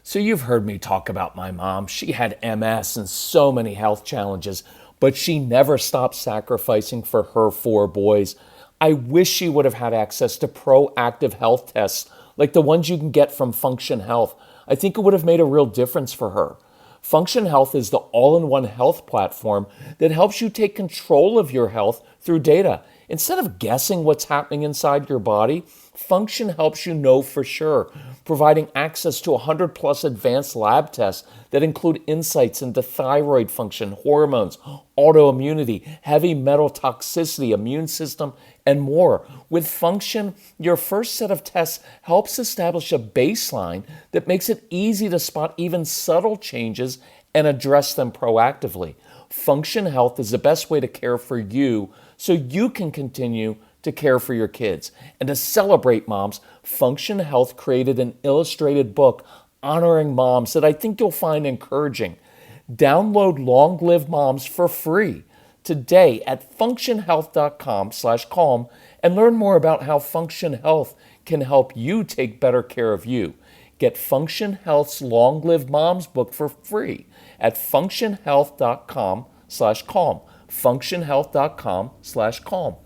So you've heard me talk about my mom. She had MS and so many health challenges, but she never stopped sacrificing for her four boys. I wish she would have had access to proactive health tests like the ones you can get from Function Health. I think it would have made a real difference for her. Function Health is the all-in-one health platform that helps you take control of your health through data. Instead of guessing what's happening inside your body, Function helps you know for sure, providing access to 100 plus advanced lab tests that include insights into thyroid function, hormones, autoimmunity, heavy metal toxicity, immune system, and more. With Function, your first set of tests helps establish a baseline that makes it easy to spot even subtle changes and address them proactively. Function Health is the best way to care for you so you can continue to care for your kids. And to celebrate moms, Function Health created an illustrated book honoring moms that I think you'll find encouraging. Download Long Live Moms for free today at functionhealth.com/calm and learn more about how Function Health can help you take better care of you. Get Function Health's Long Live Moms book for free at functionhealth.com/calm. functionhealth.com/calm.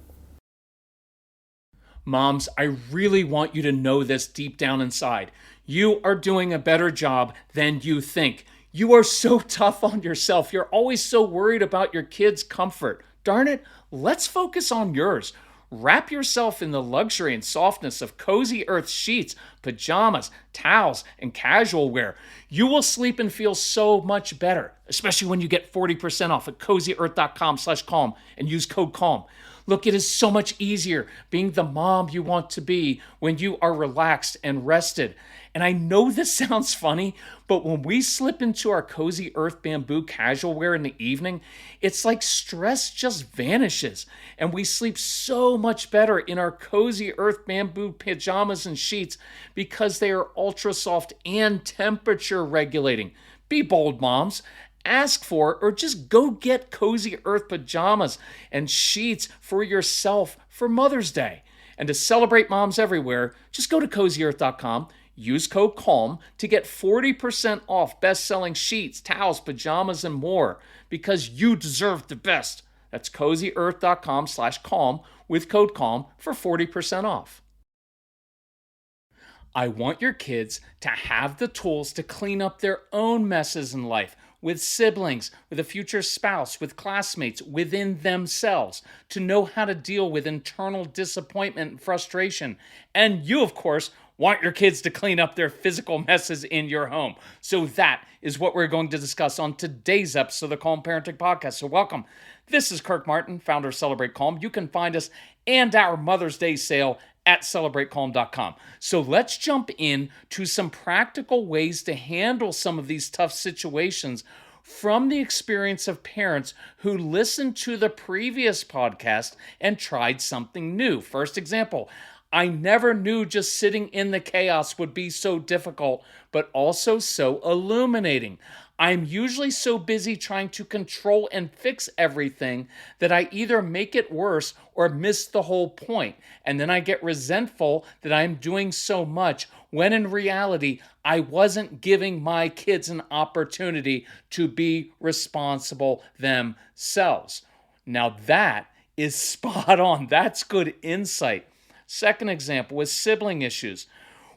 Moms, I really want you to know this deep down inside. You are doing a better job than you think. You are so tough on yourself. You're always so worried about your kids' comfort. Darn it, let's focus on yours. Wrap yourself in the luxury and softness of Cozy Earth sheets, pajamas, towels, and casual wear. You will sleep and feel so much better, especially when you get 40% off at cozyearth.com/calm and use code CALM. Look, it is so much easier being the mom you want to be when you are relaxed and rested. And I know this sounds funny, but when we slip into our Cozy Earth bamboo casual wear in the evening, it's like stress just vanishes. And we sleep so much better in our Cozy Earth bamboo pajamas and sheets because they are ultra soft and temperature regulating. Be bold, moms. Ask for or just go get Cozy Earth pajamas and sheets for yourself for Mother's Day. And to celebrate moms everywhere, just go to cozyearth.com, use code CALM to get 40% off best-selling sheets, towels, pajamas, and more because you deserve the best. That's cozyearth.com/calm with code CALM for 40% off. I want your kids to have the tools to clean up their own messes in life with siblings, with a future spouse, with classmates, within themselves, to know how to deal with internal disappointment and frustration. And you, of course, want your kids to clean up their physical messes in your home. So that is what we're going to discuss on today's episode of the Calm Parenting Podcast. So welcome. This is Kirk Martin, founder of Celebrate Calm. You can find us and our Mother's Day sale at celebratecalm.com. So let's jump in to some practical ways to handle some of these tough situations from the experience of parents who listened to the previous podcast and tried something new. First example, I never knew just sitting in the chaos would be so difficult, but also so illuminating. I'm usually so busy trying to control and fix everything that I either make it worse or miss the whole point. And then I get resentful that I'm doing so much when in reality, I wasn't giving my kids an opportunity to be responsible themselves. Now that is spot on. That's good insight. Second example was sibling issues.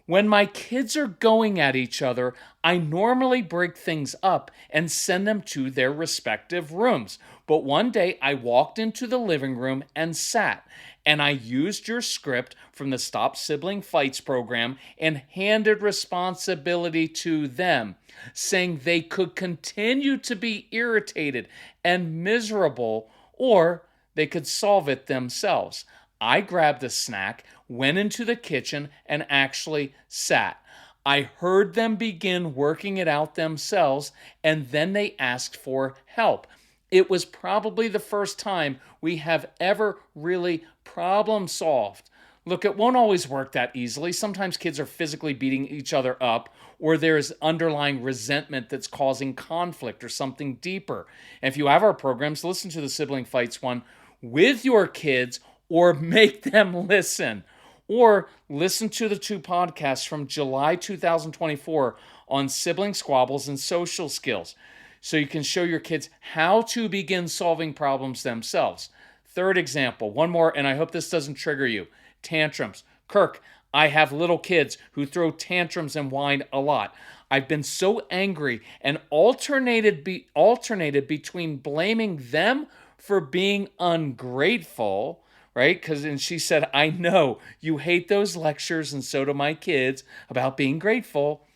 When my kids are going at each other, I normally break things up and send them to their respective rooms. But one day I walked into the living room and sat, and I used your script from the Stop Sibling Fights program and handed responsibility to them, saying they could continue to be irritated and miserable, or they could solve it themselves. I grabbed a snack, went into the kitchen, and actually sat. I heard them begin working it out themselves, and then they asked for help. It was probably the first time we have ever really problem solved. Look, it won't always work that easily. Sometimes kids are physically beating each other up, or there's underlying resentment that's causing conflict or something deeper. And if you have our programs, listen to the Sibling Fights one with your kids or make them listen. Or listen to the two podcasts from July 2024 on sibling squabbles and social skills, so you can show your kids how to begin solving problems themselves. Third example, one more, and I hope this doesn't trigger you. Tantrums. Kirk, I have little kids who throw tantrums and whine a lot. I've been so angry and alternated between blaming them for being ungrateful, right? And she said, I know you hate those lectures, and so do my kids, about being grateful.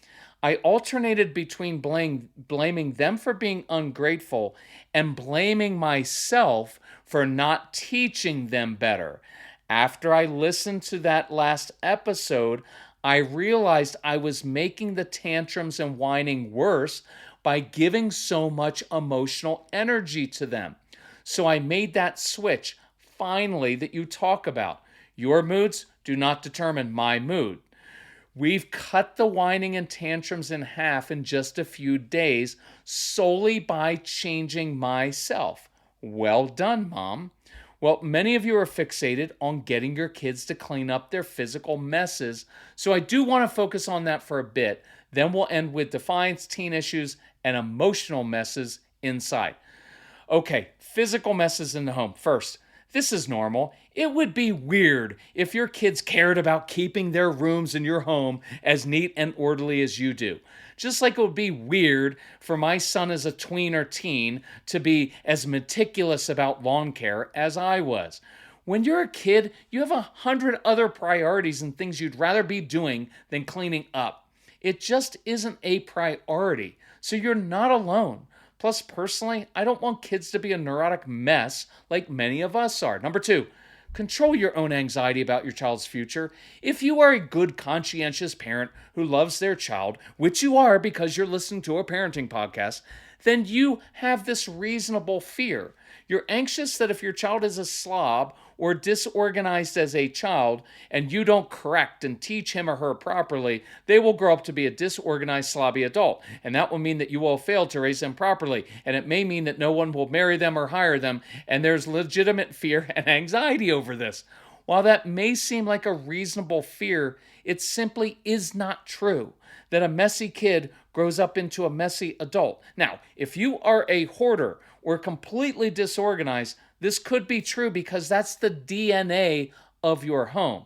I alternated between blaming them for being ungrateful and blaming myself for not teaching them better. After I listened to that last episode, I realized I was making the tantrums and whining worse by giving so much emotional energy to them. So I made that switch, finally, that you talk about. Your moods do not determine my mood. We've cut the whining and tantrums in half in just a few days solely by changing myself. Well done, Mom. Well, many of you are fixated on getting your kids to clean up their physical messes, so I do want to focus on that for a bit. Then we'll end with defiance, teen issues, and emotional messes inside. Okay, physical messes in the home. First, this is normal. It would be weird if your kids cared about keeping their rooms in your home as neat and orderly as you do. Just like it would be weird for my son as a tween or teen to be as meticulous about lawn care as I was. When you're a kid, you have 100 other priorities and things you'd rather be doing than cleaning up. It just isn't a priority, so you're not alone. Plus, personally, I don't want kids to be a neurotic mess like many of us are. Number 2, control your own anxiety about your child's future. If you are a good, conscientious parent who loves their child, which you are because you're listening to a parenting podcast, then you have this reasonable fear. You're anxious that if your child is a slob or disorganized as a child and you don't correct and teach him or her properly, they will grow up to be a disorganized, slobby adult. And that will mean that you will fail to raise them properly. And it may mean that no one will marry them or hire them. And there's legitimate fear and anxiety over this. While that may seem like a reasonable fear, it simply is not true that a messy kid grows up into a messy adult. Now, if you are a hoarder or completely disorganized, this could be true because that's the DNA of your home.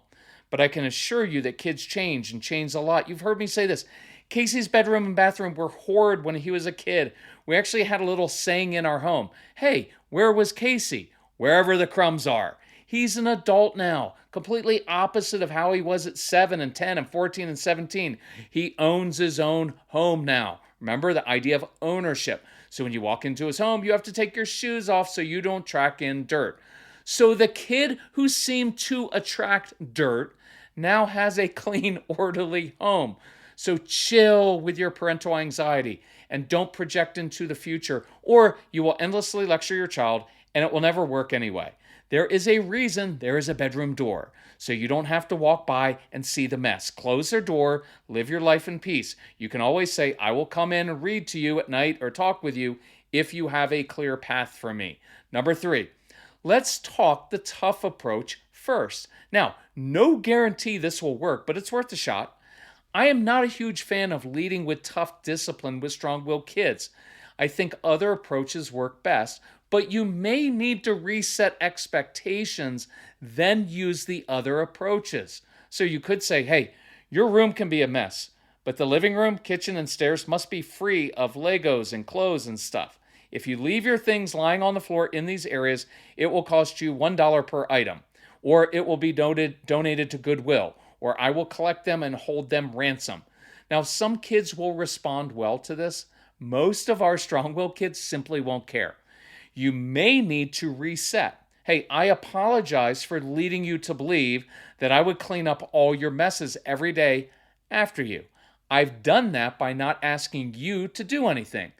But I can assure you that kids change and change a lot. You've heard me say this. Casey's bedroom and bathroom were horrid when he was a kid. We actually had a little saying in our home. Hey, where was Casey? Wherever the crumbs are. He's an adult now, completely opposite of how he was at 7 and 10 and 14 and 17. He owns his own home now. Remember the idea of ownership. So when you walk into his home, you have to take your shoes off so you don't track in dirt. So the kid who seemed to attract dirt now has a clean, orderly home. So chill with your parental anxiety and don't project into the future, or you will endlessly lecture your child and it will never work anyway. There is a reason there is a bedroom door, so you don't have to walk by and see the mess. Close their door, live your life in peace. You can always say, I will come in and read to you at night or talk with you if you have a clear path for me. Number 3, let's talk the tough approach first. Now, no guarantee this will work, but it's worth a shot. I am not a huge fan of leading with tough discipline with strong-willed kids. I think other approaches work best, but you may need to reset expectations, then use the other approaches. So you could say, hey, your room can be a mess, but the living room, kitchen, and stairs must be free of Legos and clothes and stuff. If you leave your things lying on the floor in these areas, it will cost you $1 per item, or it will be donated to Goodwill, or I will collect them and hold them ransom. Now, some kids will respond well to this. Most of our strong-willed kids simply won't care. You may need to reset. Hey, I apologize for leading you to believe that I would clean up all your messes every day after you. I've done that by not asking you to do anything.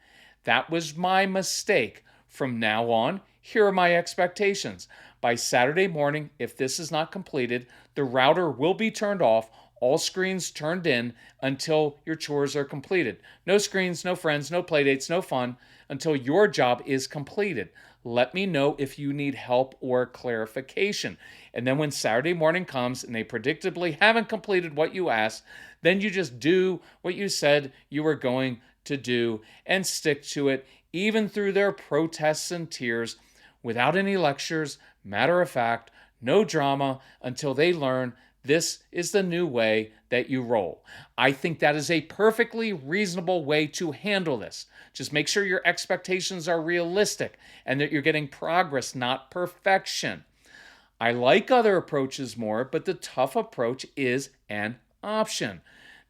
That was my mistake. From now on, here are my expectations. By Saturday morning, if this is not completed, the router will be turned off, all screens turned in until your chores are completed. No screens, no friends, no playdates, no fun until your job is completed. Let me know if you need help or clarification. And then when Saturday morning comes and they predictably haven't completed what you asked, Then you just do what you said you were going to do and stick to it, even through their protests and tears, without any lectures, matter of fact, no drama, until they learn this is the new way that you roll. I think that is a perfectly reasonable way to handle this. Just make sure your expectations are realistic and that you're getting progress, not perfection. I like other approaches more, but the tough approach is an option.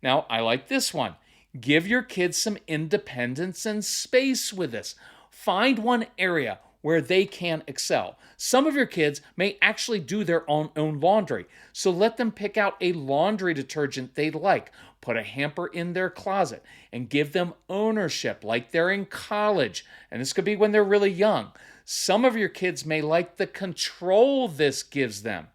Now, I like this one. Give your kids some independence and space with this. Find one area where they can excel. Some of your kids may actually do their own laundry, so let them pick out a laundry detergent they like, put a hamper in their closet, and give them ownership like they're in college. And this could be when they're really young. Some of your kids may like the control this gives them.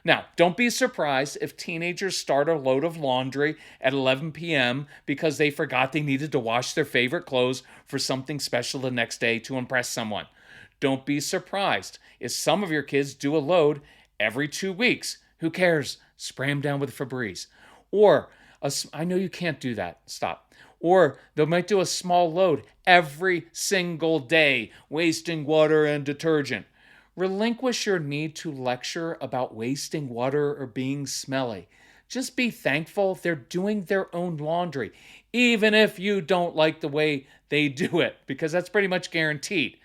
Now, don't be surprised if teenagers start a load of laundry at 11 p.m. because they forgot they needed to wash their favorite clothes for something special the next day to impress someone. Don't be surprised if some of your kids do a load every 2 weeks. Who cares? Spray them down with Febreze. Or, I know you can't do that. Stop. Or they might do a small load every single day, wasting water and detergent. Relinquish your need to lecture about wasting water or being smelly. Just be thankful they're doing their own laundry, even if you don't like the way they do it, because that's pretty much guaranteed.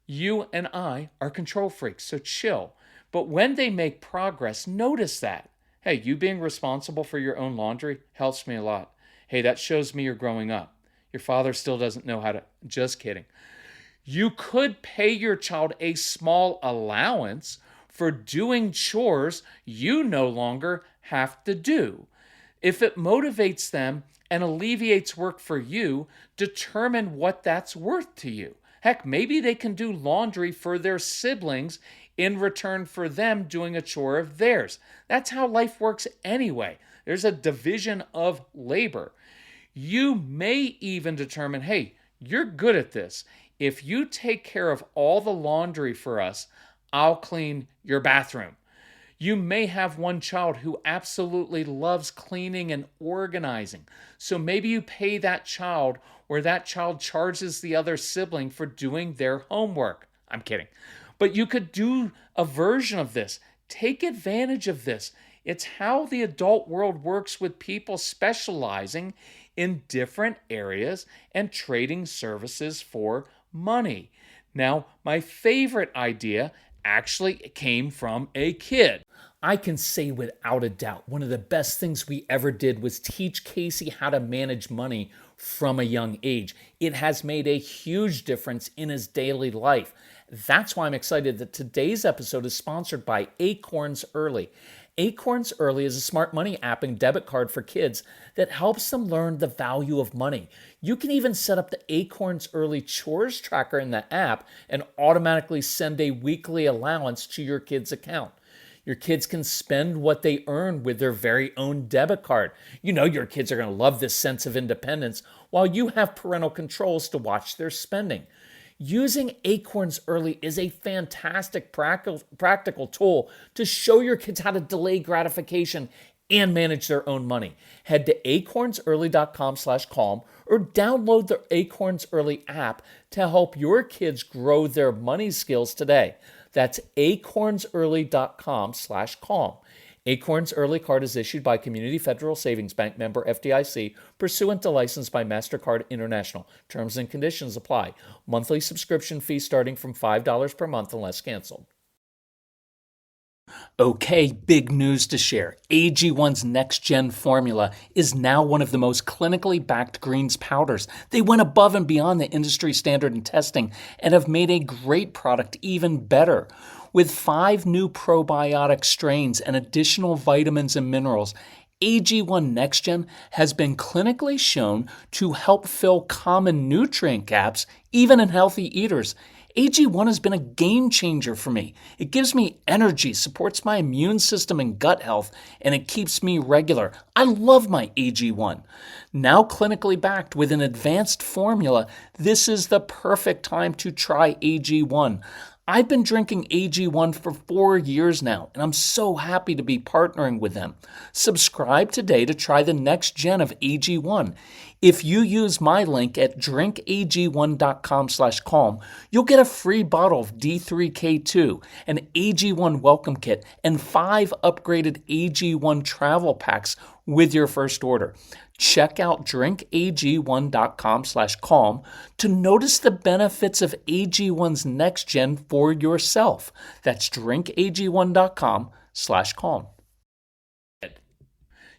You and I are control freaks, so chill. But when they make progress, notice that. Hey, you being responsible for your own laundry helps me a lot. Hey, that shows me you're growing up. Your father still doesn't know how to. Just kidding. You could pay your child a small allowance for doing chores you no longer have to do. If it motivates them and alleviates work for you, determine what that's worth to you. Heck, maybe they can do laundry for their siblings in return for them doing a chore of theirs. That's how life works anyway. There's a division of labor. You may even determine, hey, you're good at this. If you take care of all the laundry for us, I'll clean your bathroom. You may have one child who absolutely loves cleaning and organizing. So maybe you pay that child, or that child charges the other sibling for doing their homework. I'm kidding. But you could do a version of this. Take advantage of this. It's how the adult world works, with people specializing in different areas and trading services for money. Now, my favorite idea actually came from a kid. I can say without a doubt, one of the best things we ever did was teach Casey how to manage money from a young age. It has made a huge difference in his daily life. That's why I'm excited that today's episode is sponsored by Acorns Early. Acorns Early is a smart money app and debit card for kids that helps them learn the value of money. You can even set up the Acorns Early chores tracker in the app and automatically send a weekly allowance to your kid's account. Your kids can spend what they earn with their very own debit card. You know your kids are going to love this sense of independence while you have parental controls to watch their spending. Using Acorns Early is a fantastic practical tool to show your kids how to delay gratification and manage their own money. Head to acornsearly.com/calm or download the Acorns Early app to help your kids grow their money skills today. That's acornsearly.com/calm. Acorns Early Card is issued by Community Federal Savings Bank, member FDIC, pursuant to license by MasterCard International. Terms and conditions apply. Monthly subscription fee starting from $5 per month unless canceled. Okay, big news to share. AG1's next-gen formula is now one of the most clinically backed greens powders. They went above and beyond the industry standard in testing and have made a great product even better. With 5 new probiotic strains and additional vitamins and minerals, AG1 NextGen has been clinically shown to help fill common nutrient gaps, even in healthy eaters. AG1 has been a game changer for me. It gives me energy, supports my immune system and gut health, and it keeps me regular. I love my AG1. Now clinically backed with an advanced formula, this is the perfect time to try AG1. I've been drinking AG1 for 4 years now, and I'm so happy to be partnering with them. Subscribe today to try the next gen of AG1. If you use my link at drinkag1.com/calm, you'll get a free bottle of D3K2, an AG1 welcome kit, and 5 upgraded AG1 travel packs with your first order. Check out drinkag1.com/calm to notice the benefits of AG1's next gen for yourself. That's drinkag1.com/calm.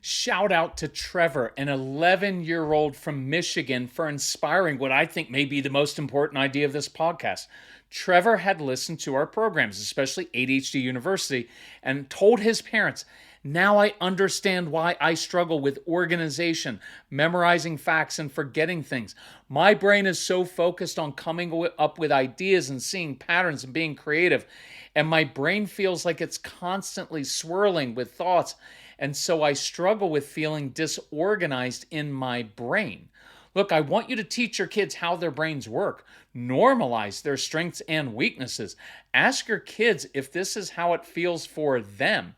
Shout out to Trevor, an 11-year-old from Michigan, for inspiring what I think may be the most important idea of this podcast. Trevor had listened to our programs, especially ADHD University, and told his parents, "Now I understand why I struggle with organization, memorizing facts, and forgetting things. My brain is so focused on coming up with ideas and seeing patterns and being creative, and my brain feels like it's constantly swirling with thoughts, and so I struggle with feeling disorganized in my brain." Look, I want you to teach your kids how their brains work. Normalize their strengths and weaknesses. Ask your kids if this is how it feels for them.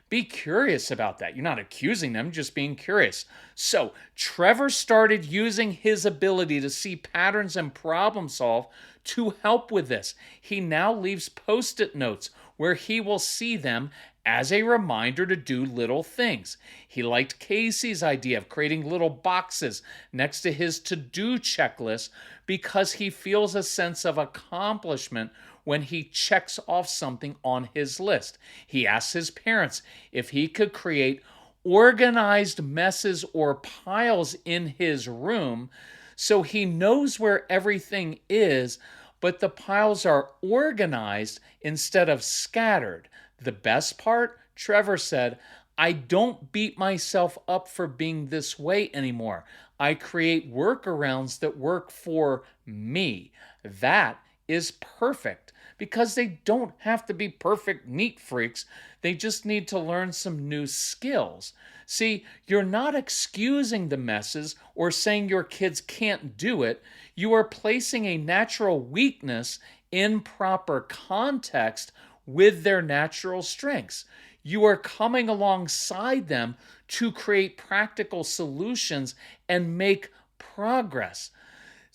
Be curious about that. You're not accusing them, just being curious. So, Trevor started using his ability to see patterns and problem solve to help with this. He now leaves post-it notes where he will see them as a reminder to do little things. He liked Casey's idea of creating little boxes next to his to-do checklist because he feels a sense of accomplishment when he checks off something on his list. He asks his parents if he could create organized messes or piles in his room so he knows where everything is, but the piles are organized instead of scattered. The best part, Trevor said, "I don't beat myself up for being this way anymore. I create workarounds that work for me." That is perfect because they don't have to be perfect neat freaks. They just need to learn some new skills. See, you're not excusing the messes or saying your kids can't do it. You are placing a natural weakness in proper context with their natural strengths. You are coming alongside them to create practical solutions and make progress.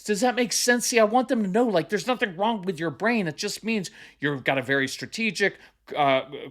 Does that make sense? See, I want them to know, like, there's nothing wrong with your brain. It just means you've got a very strategic,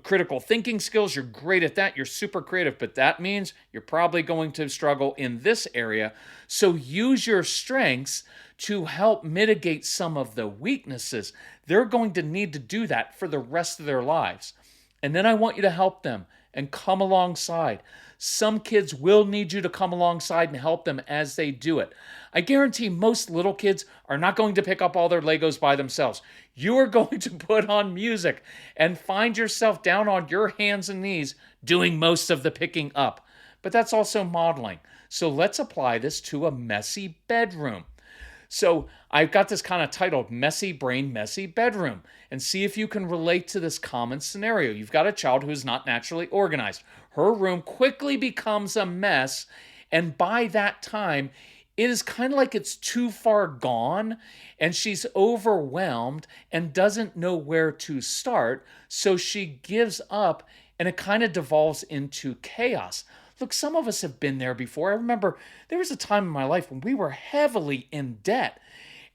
critical thinking skills. You're great at that. You're super creative, but that means you're probably going to struggle in this area. So use your strengths to help mitigate some of the weaknesses. They're going to need to do that for the rest of their lives. And then I want you to help them and come alongside. Some kids will need you to come alongside and help them as they do it. I guarantee most little kids are not going to pick up all their Legos by themselves. You are going to put on music and find yourself down on your hands and knees doing most of the picking up. But that's also modeling. So let's apply this to a messy bedroom. So I've got this kind of titled Messy Brain, Messy Bedroom, and see if you can relate to this common scenario. You've got a child who is not naturally organized. Her room quickly becomes a mess, and by that time, it is kind of like it's too far gone, and she's overwhelmed and doesn't know where to start, so she gives up, and it kind of devolves into chaos. Look, some of us have been there before. I remember there was a time in my life when we were heavily in debt.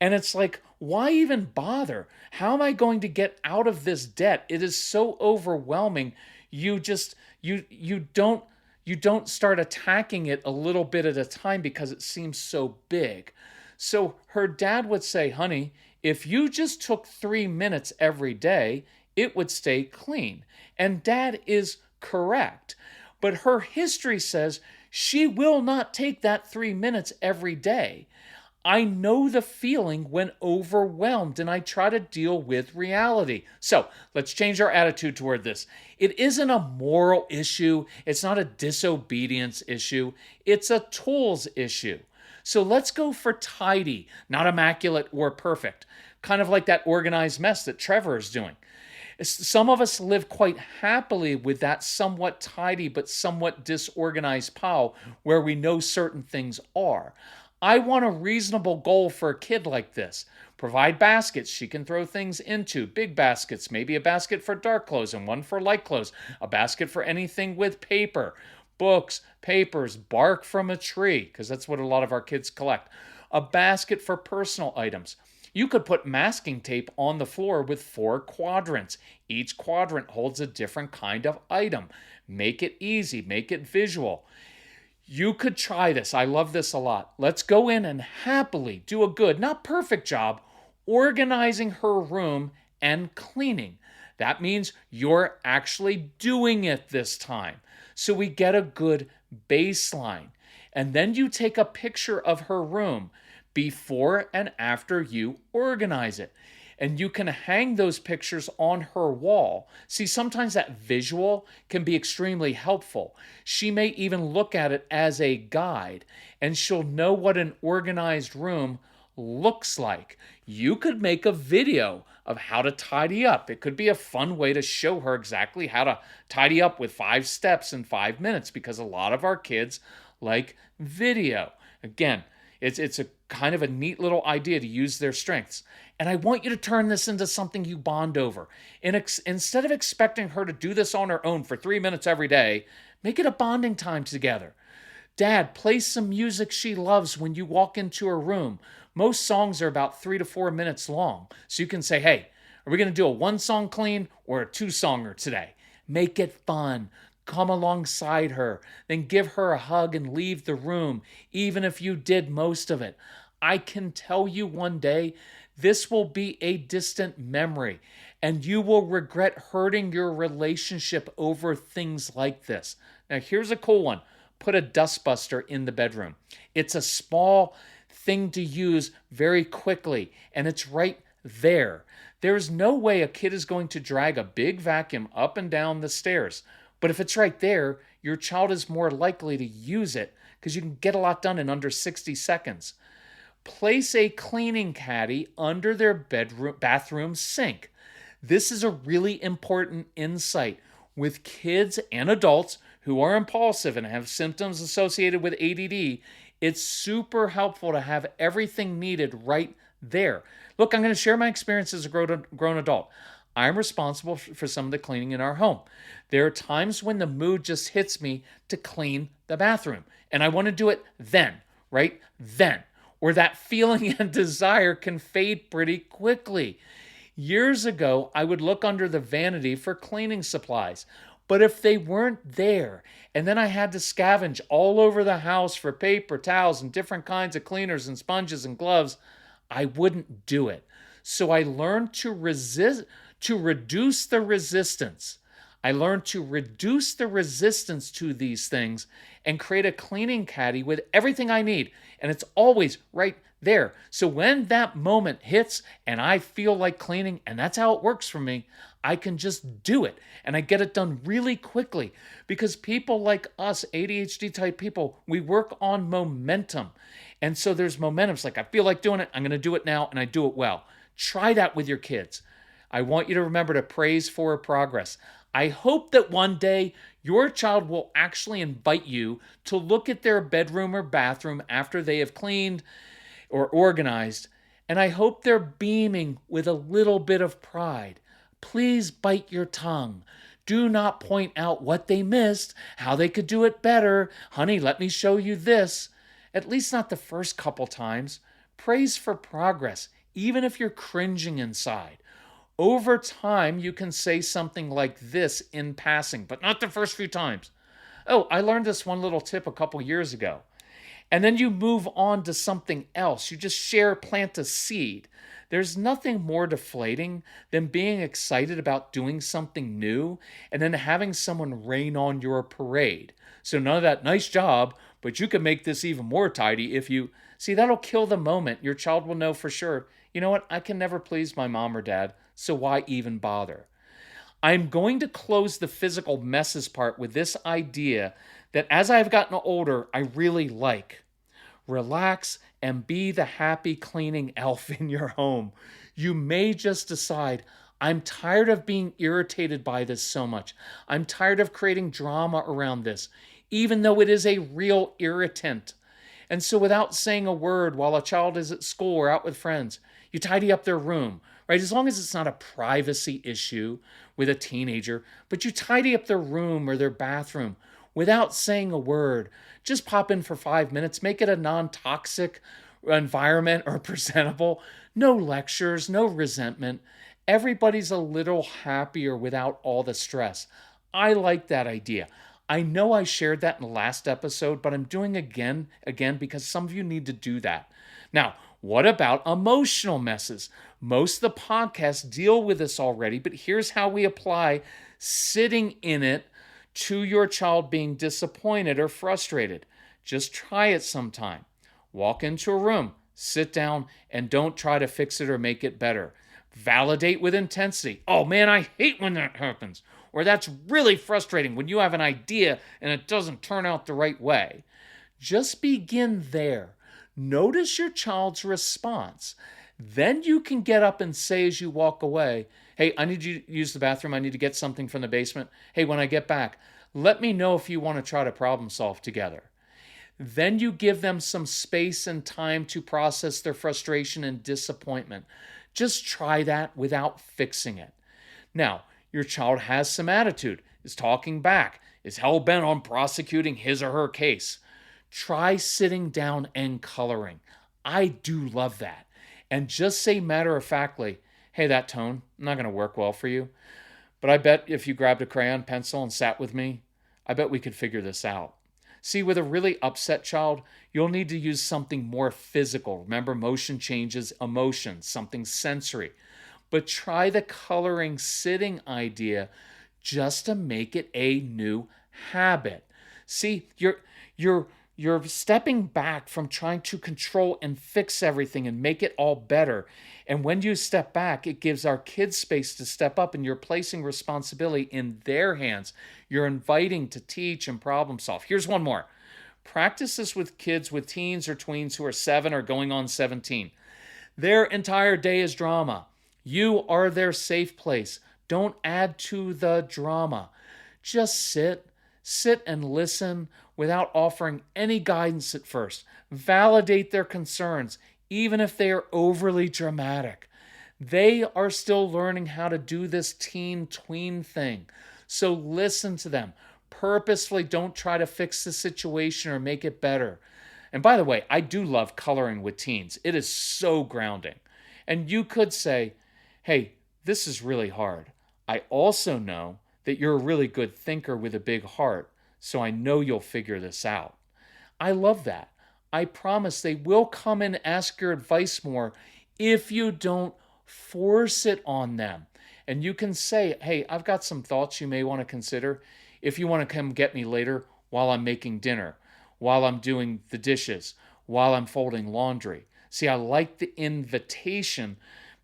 And it's like, why even bother? How am I going to get out of this debt? It is so overwhelming. You don't start attacking it a little bit at a time because it seems so big. So her dad would say, "Honey, if you just took 3 minutes every day, it would stay clean." And dad is correct. But her history says she will not take that 3 minutes every day. I know the feeling when overwhelmed, and I try to deal with reality. So let's change our attitude toward this. It isn't a moral issue. It's not a disobedience issue. It's a tools issue. So let's go for tidy, not immaculate or perfect. Kind of like that organized mess that Trevor is doing. Some of us live quite happily with that somewhat tidy but somewhat disorganized pile where we know certain things are. I want a reasonable goal for a kid like this. Provide baskets she can throw things into, big baskets, maybe a basket for dark clothes and one for light clothes, a basket for anything with paper, books, papers, bark from a tree, because that's what a lot of our kids collect, a basket for personal items. You could put masking tape on the floor with 4 quadrants. Each quadrant holds a different kind of item. Make it easy, make it visual. You could try this. I love this a lot. Let's go in and happily do a good, not perfect job, organizing her room and cleaning. That means you're actually doing it this time. So we get a good baseline. And then you take a picture of her room before and after you organize it. And you can hang those pictures on her wall. See, sometimes that visual can be extremely helpful. She may even look at it as a guide, and she'll know what an organized room looks like. You could make a video of how to tidy up. It could be a fun way to show her exactly how to tidy up with 5 steps in 5 minutes, because a lot of our kids like video. Again, it's a kind of a neat little idea to use their strengths. And I want you to turn this into something you bond over. And instead of expecting her to do this on her own for 3 minutes every day, make it a bonding time together. Dad, play some music she loves when you walk into her room. Most songs are about 3 to 4 minutes long. So you can say, hey, are we going to do a 1-song clean or a 2-songer today? Make it fun. Come alongside her, then give her a hug and leave the room, even if you did most of it. I can tell you one day, this will be a distant memory, and you will regret hurting your relationship over things like this. Now, here's a cool one. Put a dustbuster in the bedroom. It's a small thing to use very quickly, and it's right there. There's no way a kid is going to drag a big vacuum up and down the stairs. But if it's right there, your child is more likely to use it because you can get a lot done in under 60 seconds. Place a cleaning caddy under their bathroom sink. This is a really important insight with kids and adults who are impulsive and have symptoms associated with ADD. It's super helpful to have everything needed right there. Look, I'm going to share my experience as a grown adult. I'm responsible for some of the cleaning in our home. There are times when the mood just hits me to clean the bathroom, and I want to do it then, right then, or that feeling and desire can fade pretty quickly. Years ago, I would look under the vanity for cleaning supplies, but if they weren't there, and then I had to scavenge all over the house for paper towels and different kinds of cleaners and sponges and gloves, I wouldn't do it. So I learned to reduce the resistance. I learned to reduce the resistance to these things and create a cleaning caddy with everything I need. And it's always right there. So when that moment hits and I feel like cleaning, and that's how it works for me, I can just do it. And I get it done really quickly because people like us, ADHD type people, we work on momentum. And so there's momentum. It's like, I feel like doing it. I'm going to do it now. And I do it well. Try that with your kids. I want you to remember to praise for progress. I hope that one day your child will actually invite you to look at their bedroom or bathroom after they have cleaned or organized, and I hope they're beaming with a little bit of pride. Please bite your tongue. Do not point out what they missed, how they could do it better. Honey, let me show you this. At least not the first couple times. Praise for progress, even if you're cringing inside. Over time, you can say something like this in passing, but not the first few times. Oh, I learned this one little tip a couple years ago. And then you move on to something else. You just plant a seed. There's nothing more deflating than being excited about doing something new and then having someone rain on your parade. So none of that, nice job, but you can make this even more tidy if you... See, that'll kill the moment. Your child will know for sure, you know what, I can never please my mom or dad, so why even bother? I'm going to close the physical messes part with this idea that as I've gotten older, I really like. Relax and be the happy cleaning elf in your home. You may just decide, I'm tired of being irritated by this so much. I'm tired of creating drama around this, even though it is a real irritant. And so without saying a word while a child is at school or out with friends, you tidy up their room, right? As long as it's not a privacy issue with a teenager, but you tidy up their room or their bathroom without saying a word. Just pop in for 5 minutes, make it a non-toxic environment or presentable. No lectures, no resentment. Everybody's a little happier without all the stress. I like that idea. I know I shared that in the last episode, but I'm doing again because some of you need to do that. Now, what about emotional messes? Most of the podcasts deal with this already, but here's how we apply sitting in it to your child being disappointed or frustrated. Just try it sometime. Walk into a room, sit down, and don't try to fix it or make it better. Validate with intensity. Oh man, I hate when that happens. Or that's really frustrating when you have an idea and it doesn't turn out the right way. Just begin there. Notice your child's response. Then you can get up and say as you walk away, hey, I need you to use the bathroom. I need to get something from the basement. Hey, when I get back, let me know if you want to try to problem solve together. Then you give them some space and time to process their frustration and disappointment. Just try that without fixing it. Now, your child has some attitude, is talking back, is hell-bent on prosecuting his or her case. Try sitting down and coloring. I do love that. And just say matter-of-factly, hey, that tone, not going to work well for you. But I bet if you grabbed a crayon, pencil, and sat with me, I bet we could figure this out. See, with a really upset child, you'll need to use something more physical. Remember, motion changes emotion, something sensory. But try the coloring sitting idea just to make it a new habit. See, you're stepping back from trying to control and fix everything and make it all better. And when you step back, it gives our kids space to step up, and you're placing responsibility in their hands. You're inviting to teach and problem solve. Here's one more. Practice this with kids with teens or tweens who are 7 or going on 17. Their entire day is drama. You are their safe place. Don't add to the drama. Just sit and listen without offering any guidance at first. Validate their concerns, even if they are overly dramatic. They are still learning how to do this teen-tween thing. So listen to them. Purposefully don't try to fix the situation or make it better. And by the way, I do love coloring with teens. It is so grounding. And you could say, hey, this is really hard. I also know that you're a really good thinker with a big heart, so I know you'll figure this out. I love that. I promise they will come and ask your advice more if you don't force it on them. And you can say, hey, I've got some thoughts you may want to consider if you want to come get me later while I'm making dinner, while I'm doing the dishes, while I'm folding laundry. See, I like the invitation,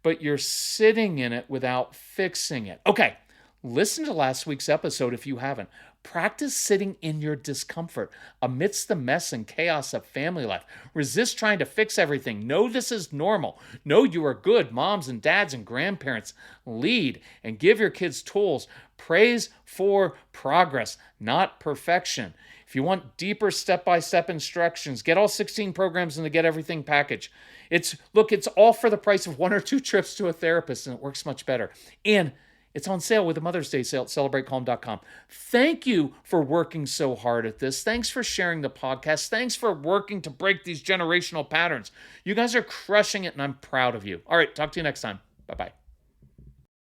but you're sitting in it without fixing it. Okay, listen to last week's episode if you haven't. Practice sitting in your discomfort amidst the mess and chaos of family life. Resist trying to fix everything. Know this is normal. Know you are good moms and dads and grandparents. Lead and give your kids tools. Praise for progress, not perfection. If you want deeper step-by-step instructions, get all 16 programs in the Get Everything package. It's all for the price of 1 or 2 trips to a therapist, and it works much better. And it's on sale with the Mother's Day sale at CelebrateCalm.com. Thank you for working so hard at this. Thanks for sharing the podcast. Thanks for working to break these generational patterns. You guys are crushing it, and I'm proud of you. All right, talk to you next time. Bye-bye.